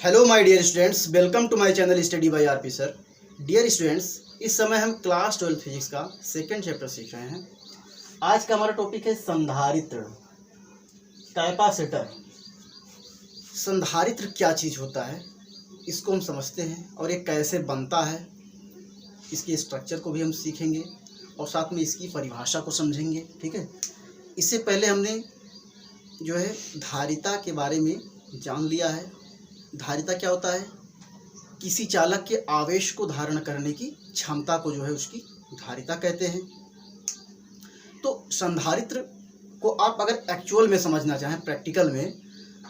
Hello my dear students, welcome to my channel study by RP sir. Dear students, इस समय हम class 12 physics का second chapter सीख रहे हैं। आज का हमारा टॉपिक है संधारित्र, कैपेसिटर। संधारित्र क्या चीज़ होता है, इसको हम समझते हैं और ये कैसे बनता है, इसके स्ट्रक्चर को भी हम सीखेंगे और साथ में इसकी परिभाषा को समझेंगे। ठीक है, इससे पहले हमने जो है धारिता के बारे में जान लिया है। धारिता क्या होता है? किसी चालक के आवेश को धारण करने की क्षमता को जो है उसकी धारिता कहते हैं। तो संधारित्र को आप अगर एक्चुअल में समझना चाहें, प्रैक्टिकल में,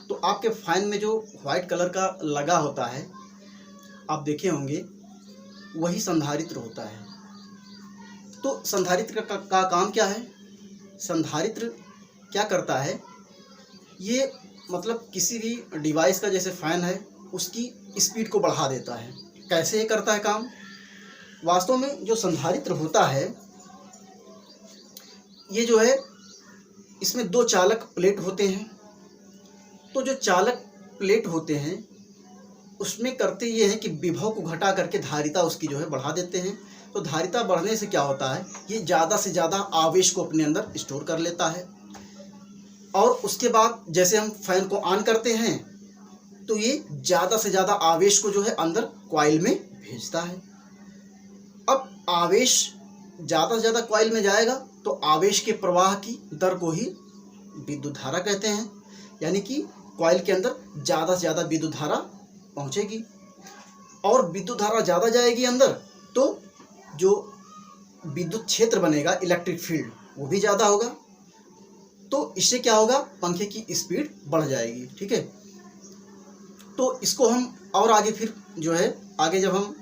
तो आपके फैन में जो वाइट कलर का लगा होता है, आप देखे होंगे, वही संधारित्र होता है। तो संधारित्र का काम क्या है? संधारित्र क्या करता है? ये मतलब किसी भी डिवाइस का, जैसे फ़ैन है, उसकी स्पीड को बढ़ा देता है। कैसे ये करता है काम? वास्तव में जो संधारित्र होता है, ये जो है, इसमें दो चालक प्लेट होते हैं। तो जो चालक प्लेट होते हैं उसमें करते ये हैं कि विभव को घटा करके धारिता उसकी जो है बढ़ा देते हैं। तो धारिता बढ़ने से क्या होता है, ये ज़्यादा से ज़्यादा आवेश को अपने अंदर स्टोर कर लेता है और उसके बाद जैसे हम फैन को ऑन करते हैं तो ये ज़्यादा से ज़्यादा आवेश को जो है अंदर कॉइल में भेजता है। अब आवेश ज़्यादा से ज़्यादा कॉइल में जाएगा तो आवेश के प्रवाह की दर को ही विद्युत धारा कहते हैं, यानी कि कॉइल के अंदर ज़्यादा से ज़्यादा विद्युत धारा पहुँचेगी और विद्युत धारा ज़्यादा जाएगी अंदर, तो जो विद्युत क्षेत्र बनेगा, इलेक्ट्रिक फील्ड, वो भी ज़्यादा होगा। तो इससे क्या होगा, पंखे की स्पीड बढ़ जाएगी। ठीक है, तो इसको हम और आगे फिर जो है, आगे जब हम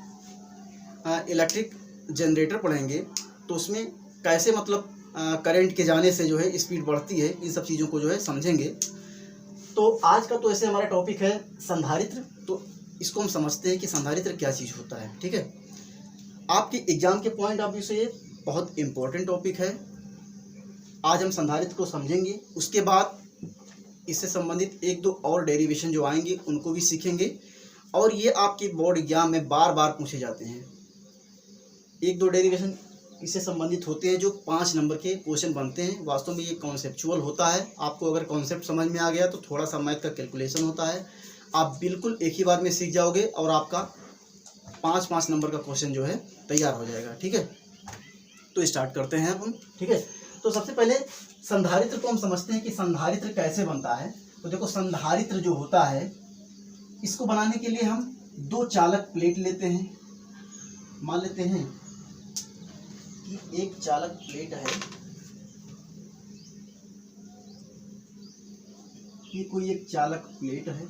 इलेक्ट्रिक जनरेटर पढ़ेंगे तो उसमें कैसे मतलब करंट के जाने से जो है स्पीड बढ़ती है, इन सब चीज़ों को जो है समझेंगे। तो आज का तो ऐसे हमारा टॉपिक है संधारित्र। तो इसको हम समझते हैं कि संधारित्र क्या चीज़ होता है। ठीक है, आपके एग्जाम के पॉइंट ऑफ व्यू से ये बहुत इम्पोर्टेंट टॉपिक है। आज हम संधारित्र को समझेंगे, उसके बाद इससे संबंधित एक दो और डेरिवेशन जो आएंगे उनको भी सीखेंगे और ये आपके बोर्ड एग्जाम में बार बार पूछे जाते हैं। एक दो डेरिवेशन इससे संबंधित होते हैं जो 5 नंबर के क्वेश्चन बनते हैं। वास्तव में ये कॉन्सेप्चुअल होता है। आपको अगर कॉन्सेप्ट समझ में आ गया तो थोड़ा सा मैथ का कैलकुलेशन होता है, आप बिल्कुल एक ही बार में सीख जाओगे और आपका 5 नंबर का क्वेश्चन जो है तैयार हो जाएगा। ठीक है, तो स्टार्ट करते हैं हम। ठीक है, तो सबसे पहले संधारित्र को हम समझते हैं कि संधारित्र कैसे बनता है। तो देखो, संधारित्र जो होता है, इसको बनाने के लिए हम दो चालक प्लेट लेते हैं। मान लेते हैं कि एक चालक प्लेट है, ये कोई एक चालक प्लेट है।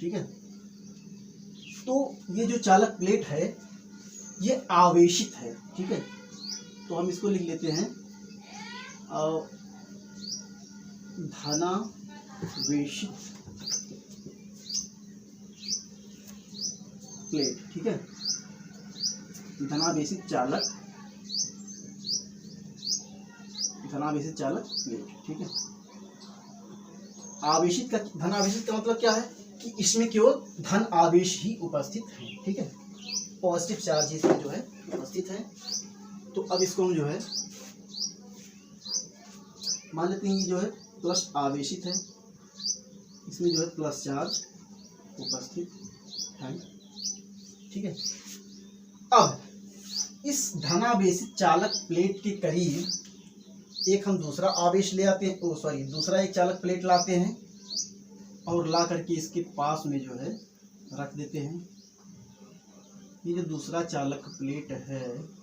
ठीक है, तो ये जो चालक प्लेट है ये आवेशित है। ठीक है, तो हम इसको लिख लेते हैं धनावेशित प्लेट। ठीक है, धनावेशित चालक प्लेट। ठीक है, आवेशित का, धनावेशित का मतलब क्या है कि इसमें केवल धन आवेश ही उपस्थित है। ठीक है, पॉजिटिव चार्ज इसमें जो है उपस्थित है। तो अब इसको हम जो है मान लेते हैं, ये जो है प्लस आवेशित है, इसमें जो है प्लस चार्ज उपस्थित है। ठीक है, अब इस धनावेशित चालक प्लेट के करीब एक हम दूसरा आवेश ले आते हैं, दूसरा एक चालक प्लेट लाते हैं और ला करके इसके पास में जो है रख देते हैं। ये जो दूसरा चालक प्लेट है,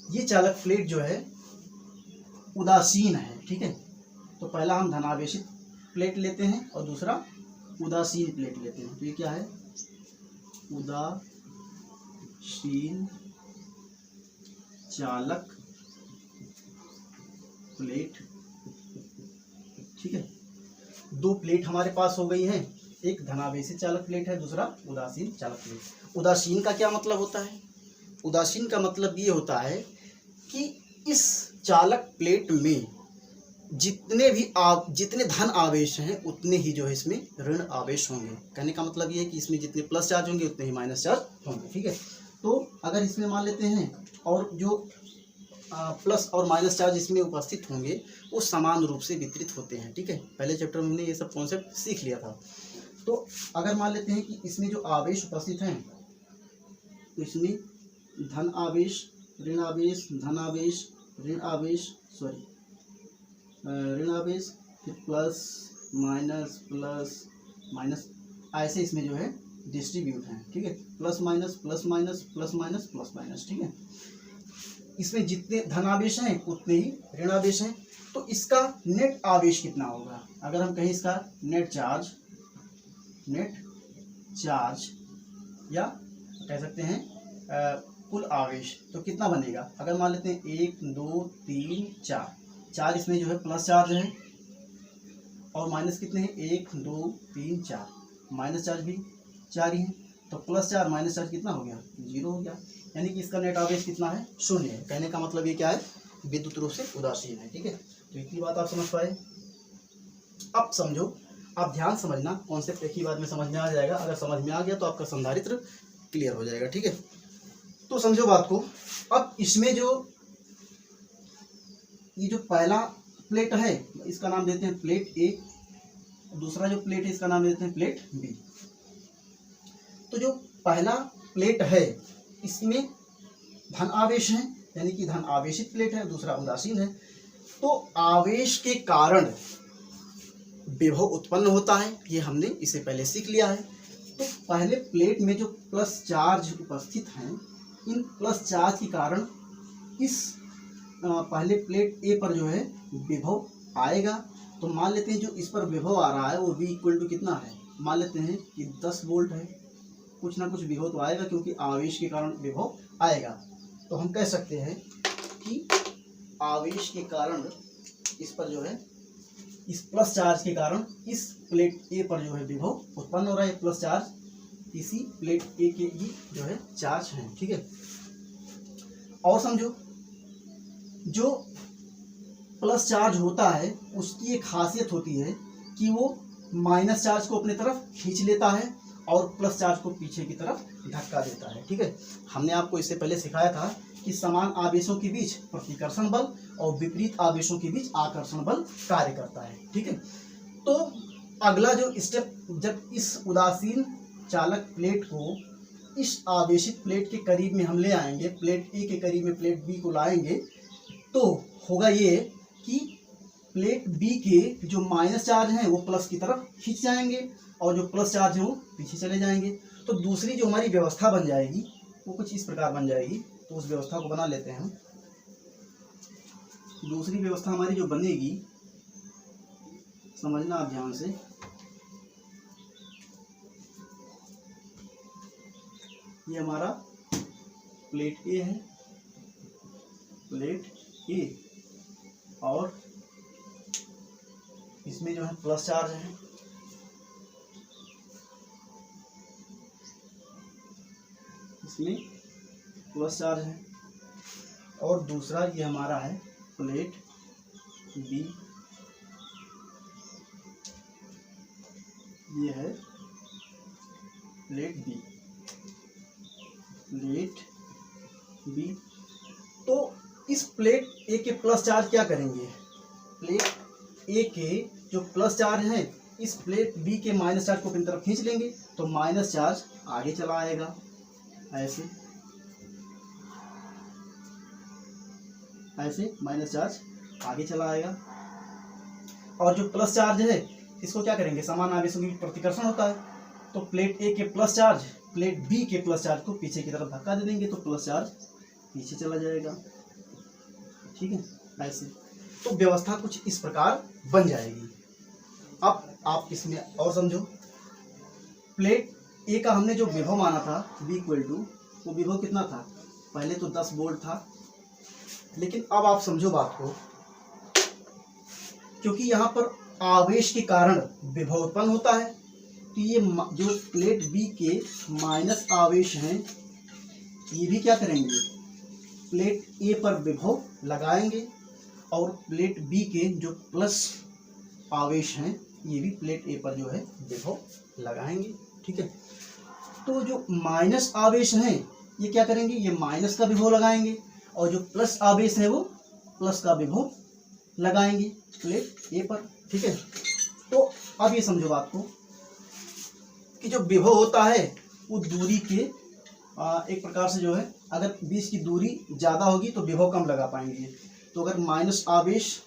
ये चालक प्लेट जो है उदासीन है। ठीक है, तो पहला हम धनावेशित प्लेट लेते हैं और दूसरा उदासीन प्लेट लेते हैं। तो ये क्या है? उदासीन चालक प्लेट। ठीक है, दो प्लेट हमारे पास हो गई हैं, एक धनावेशित चालक प्लेट है, दूसरा उदासीन चालक प्लेट। उदासीन का क्या मतलब होता है? उदासीन का मतलब ये होता है कि इस चालक प्लेट में जितने धन आवेश हैं उतने ही जो है इसमें ऋण आवेश होंगे। कहने का मतलब ये है कि इसमें जितने प्लस चार्ज होंगे उतने ही माइनस चार्ज होंगे। ठीक है, तो अगर इसमें मान लेते हैं और जो प्लस और माइनस चार्ज इसमें उपस्थित होंगे वो समान रूप से वितरित होते हैं। ठीक है, पहले चैप्टर में हमने ये सब कॉन्सेप्ट सीख लिया था। तो अगर मान लेते हैं कि इसमें जो आवेश उपस्थित हैं तो इसमें धन आवेश, ऋण आवेश, धन आवेश, ऋण आवेश, ऋण आवेश, फिर प्लस माइनस ऐसे इसमें जो है डिस्ट्रीब्यूट हैं। ठीक है, plus minus plus minus plus minus plus minus. ठीक है, इसमें जितने धन आवेश हैं उतने ही ऋण आवेश हैं। तो इसका नेट आवेश कितना होगा? अगर हम कहें इसका नेट चार्ज या कह सकते हैं कुल आवेश, तो कितना बनेगा? अगर मान लेते हैं 1 2 3 4 इसमें जो है प्लस चार्ज है और माइनस कितने हैं? 1 2 3 4, माइनस चार्ज भी 4 ही है। तो प्लस 4 माइनस चार्ज कितना हो गया? 0 हो गया। यानी कि इसका नेट आवेश कितना है? 0 है। कहने का मतलब ये क्या है? विद्युत रूप से उदासीन है। ठीक है, तो इतनी बात आप समझ पाए। अब समझो, आप ध्यान समझना, कॉन्सेप्ट एक ही बात में समझ में आ जाएगा। अगर समझ में आ गया तो आपका संधारित्र क्लियर हो जाएगा। ठीक है, तो समझो बात को। अब इसमें जो ये जो पहला प्लेट है इसका नाम देते हैं प्लेट ए, दूसरा जो प्लेट है इसका नाम देते हैं प्लेट बी। तो जो पहला प्लेट है इसमें धन आवेश है, यानी कि धन आवेशित प्लेट है, दूसरा उदासीन है। तो आवेश के कारण विभव उत्पन्न होता है, ये हमने इससे पहले सीख लिया है। तो पहले प्लेट में जो प्लस चार्ज उपस्थित हैं, इन प्लस चार्ज के कारण इस पहले प्लेट ए पर जो है विभव आएगा। तो मान लेते हैं जो इस पर विभव आ रहा है वो V इक्वल टू कितना है? मान लेते हैं कि 10 वोल्ट है। कुछ ना कुछ विभव तो आएगा क्योंकि आवेश के कारण विभव आएगा। तो हम कह सकते हैं कि आवेश के कारण इस पर जो है, इस प्लस चार्ज के कारण इस प्लेट ए पर जो है विभव उत्पन्न हो रहा है। प्लस चार्ज इसी प्लेट ए के ही जो है चार्ज हैं। ठीक है, और समझो, जो प्लस चार्ज होता है उसकी एक खासियत होती है कि वो माइनस चार्ज को अपने तरफ खींच लेता है और प्लस चार्ज को पीछे की तरफ धक्का देता है। ठीक है, हमने आपको इससे पहले सिखाया था कि समान आवेशों के बीच प्रतिकर्षण बल और विपरीत आवेशों के बीच आकर्षण बल कार्य करता है। ठीक है, तो अगला जो स्टेप, जब इस उदासीन चालक प्लेट को इस आवेशित प्लेट के करीब में हम ले आएंगे, प्लेट ए के करीब में प्लेट बी को लाएंगे, तो होगा ये कि प्लेट बी के जो माइनस चार्ज हैं वो प्लस की तरफ खींच जाएंगे और जो प्लस चार्ज हैं वो पीछे चले जाएंगे। तो दूसरी जो हमारी व्यवस्था बन जाएगी वो कुछ इस प्रकार बन जाएगी। तो उस व्यवस्था को बना लेते हैं हम। दूसरी व्यवस्था हमारी जो बनेगी, समझना आप ध्यान से, ये हमारा प्लेट ए है, प्लेट ए, और इसमें जो है प्लस चार्ज है, इसमें प्लस चार्ज है, और दूसरा ये हमारा है प्लेट बी, ये है प्लेट बी, प्लेट बी। तो इस प्लेट ए के प्लस चार्ज क्या करेंगे? प्लेट ए के जो प्लस चार्ज है इस प्लेट बी के माइनस चार्ज को अपनी तरफ खींच लेंगे, तो माइनस चार्ज आगे चला आएगा, ऐसे ऐसे माइनस चार्ज आगे चला आएगा। और जो प्लस चार्ज है इसको क्या करेंगे? समान आवेशों की प्रतिकर्षण होता है, तो प्लेट ए के प्लस चार्ज प्लेट बी के प्लस चार्ज को पीछे की तरफ धक्का दे देंगे, तो प्लस चार्ज पीछे चला जाएगा। ठीक है, ऐसे। तो व्यवस्था कुछ इस प्रकार बन जाएगी। अब आप इसमें और समझो, प्लेट ए का हमने जो विभव माना था V इक्वल टू, वो विभव कितना था? पहले तो 10 वोल्ट था, लेकिन अब आप समझो बात को, क्योंकि यहाँ पर आवेश के कारण विभव उत्पन्न होता है, तो ये जो प्लेट बी के माइनस आवेश हैं ये भी क्या करेंगे? प्लेट ए पर विभव लगाएंगे और प्लेट बी के जो प्लस आवेश हैं ये भी प्लेट ए पर जो है विभव लगाएंगे। ठीक है, तो जो माइनस आवेश हैं ये क्या करेंगे, ये माइनस का विभव लगाएंगे और जो प्लस आवेश है वो प्लस का विभव लगाएंगे प्लेट ए पर। ठीक है, तो अब ये समझो बात को कि जो विभव होता है वो दूरी के एक प्रकार से जो है, अगर बीच की दूरी ज़्यादा होगी तो विभव कम लगा पाएंगे। तो अगर माइनस आवेश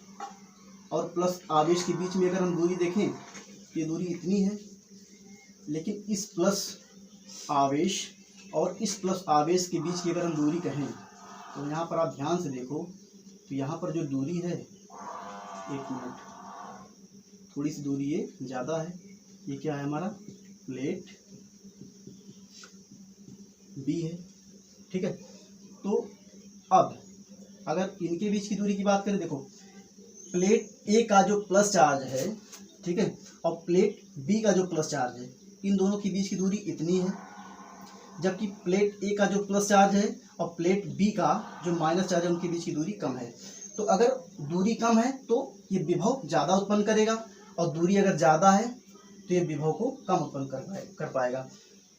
और प्लस आवेश के बीच में अगर हम दूरी देखें, ये दूरी इतनी है, लेकिन इस प्लस आवेश और इस प्लस आवेश के बीच की अगर हम दूरी कहें तो यहाँ पर आप ध्यान से देखो तो यहाँ पर जो दूरी है, एक मिनट, थोड़ी सी दूरी ये ज़्यादा है। ये क्या है हमारा, प्लेट बी है। ठीक है, तो अब अगर इनके बीच की दूरी की बात करें, देखो प्लेट ए का जो प्लस चार्ज है, ठीक है, और प्लेट बी का जो प्लस चार्ज है, इन दोनों के बीच की दूरी इतनी है, जबकि प्लेट ए का जो प्लस चार्ज है और प्लेट बी का जो माइनस चार्ज है उनके बीच की दूरी कम है। तो अगर दूरी कम है तो ये विभव ज़्यादा उत्पन्न करेगा और दूरी अगर ज़्यादा है तो ये विभव को कम उत्पन्न कर पाएगा।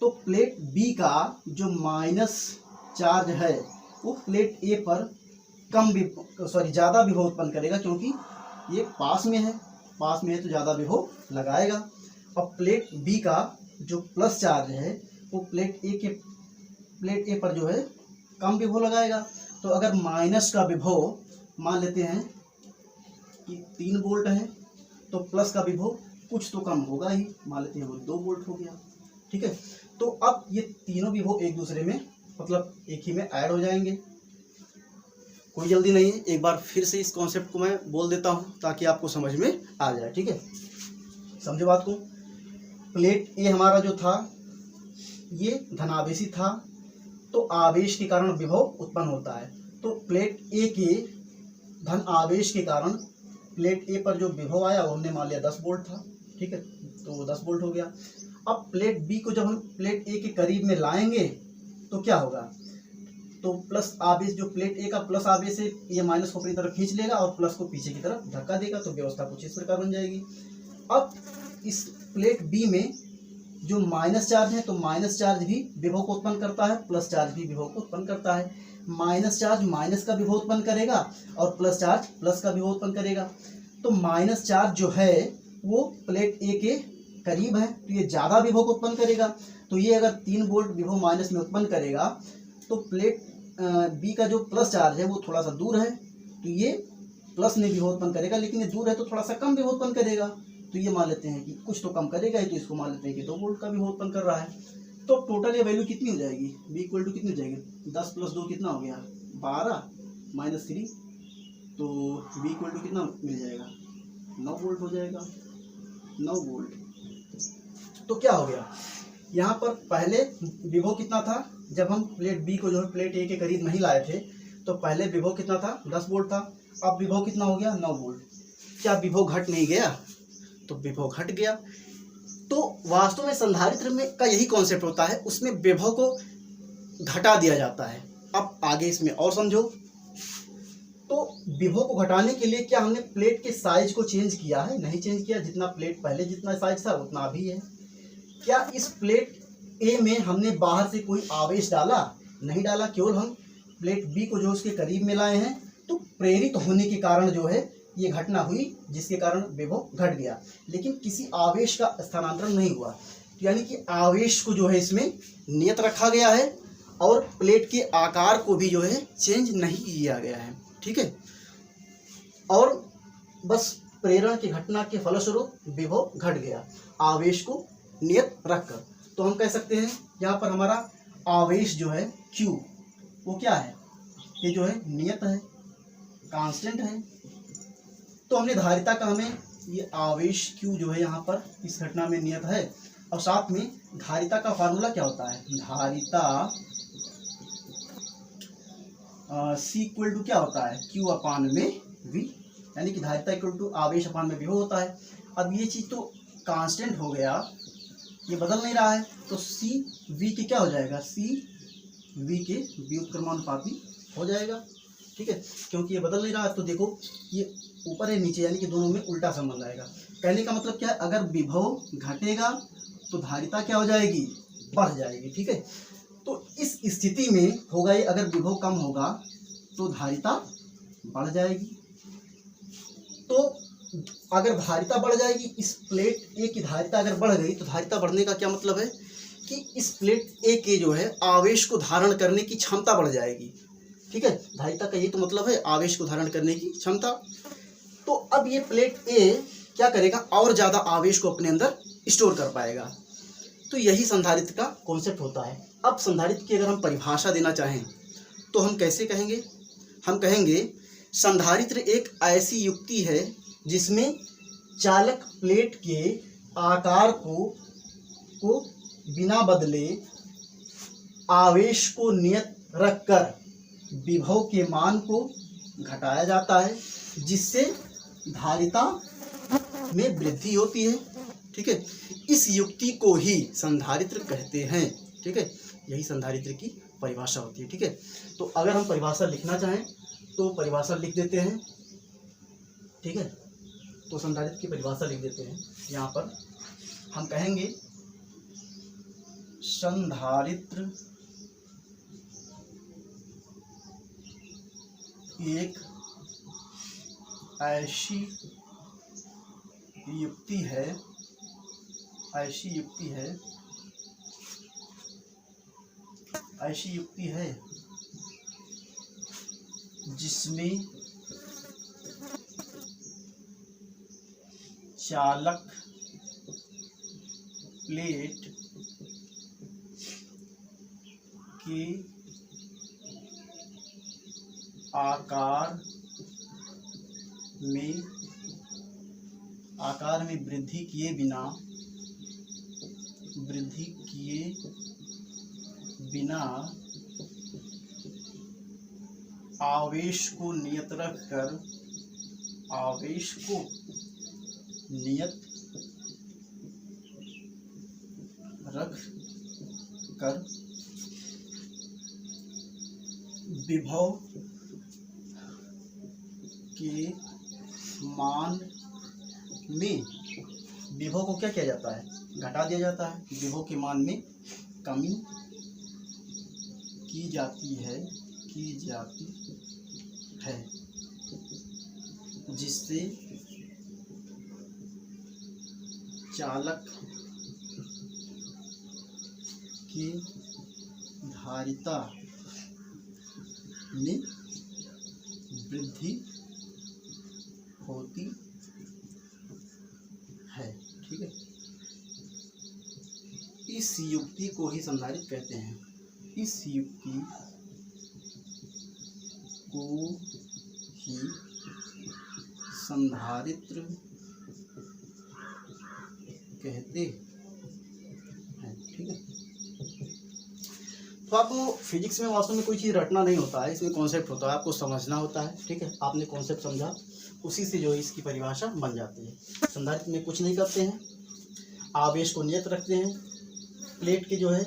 तो प्लेट बी का जो माइनस चार्ज है वो प्लेट ए पर ज़्यादा विभव उत्पन्न करेगा, क्योंकि ये पास में है तो ज़्यादा विभव लगाएगा। और प्लेट बी का जो प्लस चार्ज है वो प्लेट ए पर जो है कम विभव लगाएगा। तो अगर माइनस का विभव मान लेते हैं कि 3 वोल्ट है तो प्लस का विभव कुछ तो कम होगा ही, मान लेते हैं वो 2 वोल्ट हो गया। ठीक है, तो अब ये तीनों विभव एक दूसरे में मतलब एक ही में ऐड हो जाएंगे। कोई जल्दी नहीं है, एक बार फिर से इस कॉन्सेप्ट को मैं बोल देता हूँ ताकि आपको समझ में आ जाए। ठीक है, समझो बात को। प्लेट ए हमारा जो था ये धनावेशी था, तो आवेश के कारण विभव उत्पन्न होता है। तो प्लेट ए के धन आवेश के कारण प्लेट ए पर जो विभव आया वो हमने मान लिया 10 वोल्ट था। ठीक है, तो वो 10 वोल्ट हो गया। अब प्लेट बी को जब हम प्लेट ए के करीब में लाएंगे तो क्या होगा, तो प्लस आवेश जो प्लेट ए का प्लस आवेश है ये माइनस को अपनी तरफ खींच लेगा और प्लस को पीछे की तरफ धक्का देगा, तो व्यवस्था कुछ इस प्रकार बन जाएगी। अब इस प्लेट बी में जो माइनस चार्ज है तो माइनस चार्ज भी विभव को उत्पन्न करता है, प्लस चार्ज भी विभव को उत्पन्न करता है। माइनस चार्ज माइनस का विभव उत्पन्न करेगा और प्लस चार्ज प्लस का विभव उत्पन्न करेगा। तो माइनस चार्ज जो है वो प्लेट ए के करीब है तो ये ज़्यादा विभव को उत्पन्न करेगा। तो ये अगर 3 वोल्ट विभव माइनस में उत्पन्न करेगा तो प्लेट बी का जो प्लस चार्ज है वो थोड़ा सा दूर है तो ये प्लस में विभव उत्पन्न करेगा, लेकिन ये दूर है तो थोड़ा सा कम विभव उत्पन्न करेगा। तो ये मान लेते हैं कि कुछ तो कम करेगा ही, तो इसको मान लेते हैं कि 2 वोल्ट का विभव उत्पन्न कर रहा है। तो टोटल ये वैल्यू कितनी हो जाएगी, बी इक्वल टू कितनी हो जाएगी, 10 + 2 कितना हो गया, 12 - 3, तो बी इक्वल टू कितना मिल जाएगा, 9 वोल्ट हो जाएगा, 9 वोल्ट। तो क्या हो गया, यहाँ पर पहले विभव कितना था, जब हम प्लेट बी को जो है प्लेट ए के करीब नहीं लाए थे तो पहले विभव कितना था, 10 वोल्ट था। अब विभव कितना हो गया, 9 वोल्ट। क्या विभव घट नहीं गया, तो विभव घट गया। तो वास्तव में संधारित्र में का यही कॉन्सेप्ट होता है, उसमें विभव को घटा दिया जाता है। अब आगे इसमें और समझो। तो विभव को घटाने के लिए क्या हमने प्लेट के साइज को चेंज किया है, नहीं चेंज किया। जितना प्लेट पहले जितना साइज था उतना भी है। क्या इस प्लेट ए में हमने बाहर से कोई आवेश डाला, नहीं डाला, केवल हम प्लेट बी को जो उसके करीब में लाए हैं। तो प्रेरित होने के कारण जो है ये घटना हुई, जिसके कारण विभव घट गया, लेकिन किसी आवेश का स्थानांतरण नहीं हुआ। यानी कि आवेश को जो है इसमें नियत रखा गया है और प्लेट के आकार को भी जो है चेंज नहीं किया गया है। ठीक है, और बस प्रेरण की घटना के फलस्वरूप विभव घट गया आवेश को नियत रखकर। तो हम कह सकते हैं यहाँ पर हमारा आवेश जो है Q वो क्या है, ये जो है नियत है, कांस्टेंट है। तो हमने धारिता का, हमें ये आवेश Q जो है यहाँ पर इस घटना में नियत है। और साथ में धारिता का फार्मूला क्या होता है, धारिता C इक्वल टू क्या होता है, Q/V, यानी कि धारिता इक्वल टू आवेश अपान में विभव होता है। अब ये चीज़ तो कांस्टेंट हो गया, ये बदल नहीं रहा है, तो CV के क्या हो जाएगा, CV के व्युत्क्रमानुपाती हो जाएगा। ठीक है, क्योंकि ये बदल नहीं रहा है। तो देखो ये ऊपर है नीचे, यानी कि दोनों में उल्टा संबंध आएगा। कहने का मतलब क्या है, अगर विभव घटेगा तो धारिता क्या हो जाएगी, बढ़ जाएगी। ठीक है, तो इस स्थिति में होगा ये, अगर विभव कम होगा तो धारिता बढ़ जाएगी। तो अगर धारिता बढ़ जाएगी, इस प्लेट ए की धारिता अगर बढ़ गई, तो धारिता बढ़ने का क्या मतलब है कि इस प्लेट ए के जो है आवेश को धारण करने की क्षमता बढ़ जाएगी। ठीक है, धारिता का यही तो मतलब है, आवेश को धारण करने की क्षमता। तो अब ये प्लेट ए क्या करेगा, और ज़्यादा आवेश को अपने अंदर स्टोर कर पाएगा। तो यही संधारित्र का कॉन्सेप्ट होता है। अब संधारित्र की अगर हम परिभाषा देना चाहें तो हम कैसे कहेंगे, हम कहेंगे संधारित्र एक ऐसी युक्ति है जिसमें चालक प्लेट के आकार को बिना बदले आवेश को नियत रखकर विभव के मान को घटाया जाता है, जिससे धारिता में वृद्धि होती है। ठीक है, इस युक्ति को ही संधारित्र कहते हैं। ठीक है, यही संधारित्र की परिभाषा होती है। ठीक है, तो अगर हम परिभाषा लिखना चाहें तो परिभाषा लिख देते हैं। ठीक है, तो संधारित्र की परिभाषा लिख देते हैं। यहाँ पर हम कहेंगे संधारित्र एक ऐसी युक्ति है, ऐसी युक्ति है जिसमें चालक प्लेट के आकार में वृद्धि किए बिना आवेश को नियत रख कर विभव के मान में, विभव को क्या किया जाता है, घटा दिया जाता है। विभव के मान में कमी की जाती है जिससे चालक की धारिता में वृद्धि होती है। ठीक है, इस युक्ति को ही संधारित्र कहते हैं। इस युक्ति को ही संधारित्र कहते हैं। ठीक है, तो आपको फिजिक्स में वास्तव में कोई चीज़ रटना नहीं होता है, इसमें कॉन्सेप्ट होता है, आपको समझना होता है। ठीक है, आपने कॉन्सेप्ट समझा, उसी से जो है इसकी परिभाषा बन जाती है। संधारित्र में कुछ नहीं करते हैं, आवेश को नियत रखते हैं, प्लेट के जो है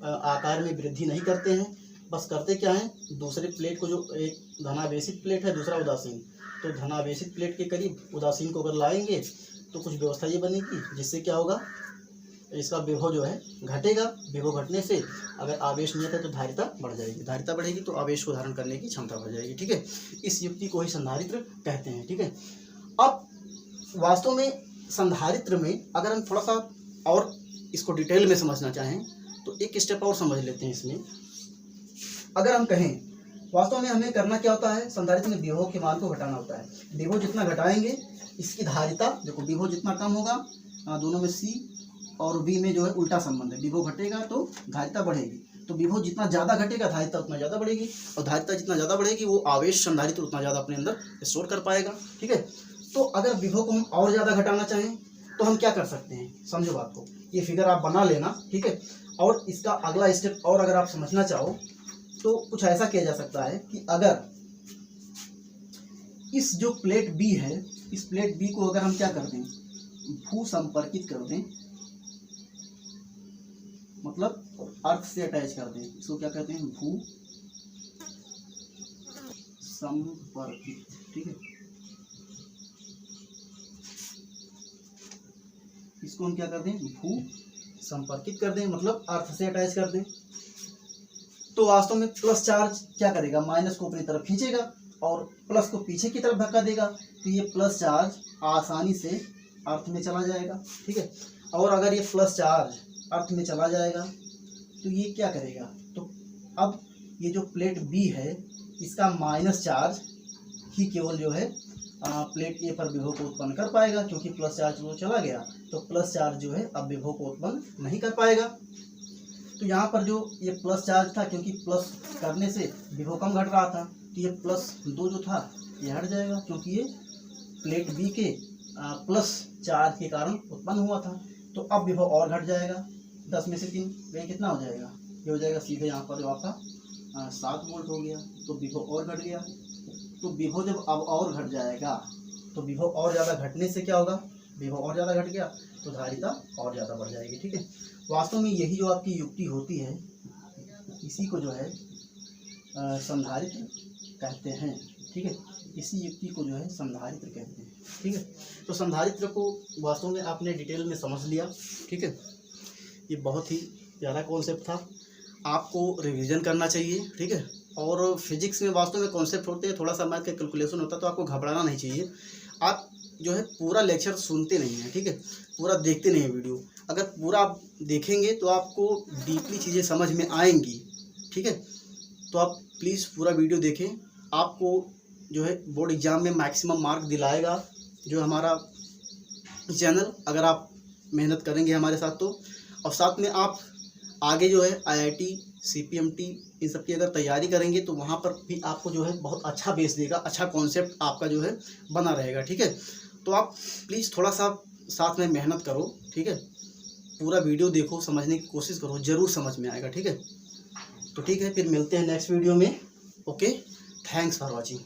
आकार में वृद्धि नहीं करते हैं, बस करते क्या है, दूसरे प्लेट को, जो एक धनावेशित प्लेट है दूसरा उदासीन, तो धनावेशित प्लेट के करीब उदासीन को अगर लाएंगे तो कुछ व्यवस्था ये बनेगी जिससे क्या होगा, इसका विभव जो है घटेगा। विभव घटने से अगर आवेश नियत है तो धारिता बढ़ जाएगी, धारिता बढ़ेगी तो आवेश को धारण करने की क्षमता बढ़ जाएगी। ठीक है, इस युक्ति को ही संधारित्र कहते हैं। ठीक है, अब वास्तव में संधारित्र में अगर हम थोड़ा सा और इसको डिटेल में समझना चाहें तो एक स्टेप और समझ लेते हैं इसमें। अगर हम कहें वास्तव में हमें करना क्या होता है, संधारित्र में विभव के मान को घटाना होता है। विभव जितना घटाएंगे इसकी धारिता, देखो विभव जितना कम होगा, दोनों में सी और बी में जो है उल्टा संबंध है, विभव घटेगा तो धारिता बढ़ेगी। तो विभव जितना ज़्यादा घटेगा धारिता उतना ज़्यादा बढ़ेगी, और धारिता जितना ज़्यादा बढ़ेगी वो आवेश संधारित्र उतना ज़्यादा अपने अंदर स्टोर कर पाएगा। ठीक है, तो अगर विभव को हम और ज़्यादा घटाना चाहें तो हम क्या कर सकते हैं, समझो बात को, ये फिगर आप बना लेना। ठीक है, और इसका अगला स्टेप और अगर आप समझना चाहो तो कुछ ऐसा किया जा सकता है कि अगर इस जो प्लेट बी है, इस प्लेट बी को अगर हम क्या कर दें, भू संपर्कित कर दें, मतलब अर्थ से अटैच कर दें, इसको क्या कहते हैं, भू संपर्कित, ठीक है। इसको हम क्या कर दें, भू संपर्कित कर दें, मतलब अर्थ से अटैच कर दें। तो वास्तव में प्लस चार्ज क्या करेगा, माइनस को अपनी तरफ खींचेगा और प्लस को पीछे की तरफ धक्का देगा, तो ये प्लस चार्ज आसानी से अर्थ में चला जाएगा, ठीक है। और अगर ये प्लस चार्ज अर्थ में चला जाएगा तो ये क्या करेगा, तो अब ये जो प्लेट बी है इसका माइनस चार्ज ही केवल जो है प्लेट ए पर विभव को उत्पन्न कर पाएगा, क्योंकि प्लस चार्ज वो चला गया तो प्लस चार्ज जो है अब विभव को उत्पन्न नहीं कर पाएगा। तो यहाँ पर जो ये प्लस चार्ज था, क्योंकि प्लस करने से विभव कम घट रहा था, तो ये +2 जो था ये हट जाएगा, क्योंकि ये प्लेट बी के प्लस चार्ज के कारण उत्पन्न हुआ था। तो अब विभव और घट जाएगा, 10 में से 3, ये कितना हो जाएगा, ये हो जाएगा सीधे यहाँ पर जो आपका 7 वोल्ट हो गया, तो विभव और घट गया। तो विभव जब अब और घट जाएगा तो विभव और ज़्यादा घटने से क्या होगा, विभव और ज़्यादा घट गया तो धारिता और ज़्यादा बढ़ जाएगी, ठीक है। वास्तव में यही जो आपकी युक्ति होती है, इसी को जो है संधारित्र कहते हैं, ठीक है। इसी युक्ति को जो है संधारित्र कहते हैं, ठीक है। तो संधारित्र को वास्तव में आपने डिटेल में समझ लिया, ठीक है। ये बहुत ही प्यारा कॉन्सेप्ट था, आपको रिवीजन करना चाहिए, ठीक है। और फिजिक्स में वास्तव में कॉन्सेप्ट होते हैं, थोड़ा सा मैथ का कैलकुलेशन होता है, तो आपको घबराना नहीं चाहिए। आप जो है पूरा लेक्चर सुनते नहीं हैं, ठीक है, पूरा देखते नहीं हैं वीडियो। अगर पूरा आप देखेंगे तो आपको डीपली चीज़ें समझ में आएंगी, ठीक है। तो आप प्लीज़ पूरा वीडियो देखें, आपको जो है बोर्ड एग्ज़ाम में मैक्सिमम मार्क दिलाएगा जो हमारा चैनल, अगर आप मेहनत करेंगे हमारे साथ तो। और साथ में आप आगे जो है IIT, CPMT इन सब की अगर तैयारी करेंगे तो वहाँ पर भी आपको जो है बहुत अच्छा बेस देगा, अच्छा कॉन्सेप्ट आपका जो है बना रहेगा, ठीक है। तो आप प्लीज़ थोड़ा सा साथ में मेहनत करो, ठीक है। पूरा वीडियो देखो, समझने की कोशिश करो, ज़रूर समझ में आएगा, ठीक है। तो ठीक है, फिर मिलते हैं नेक्स्ट वीडियो में। Okay, thanks for watching.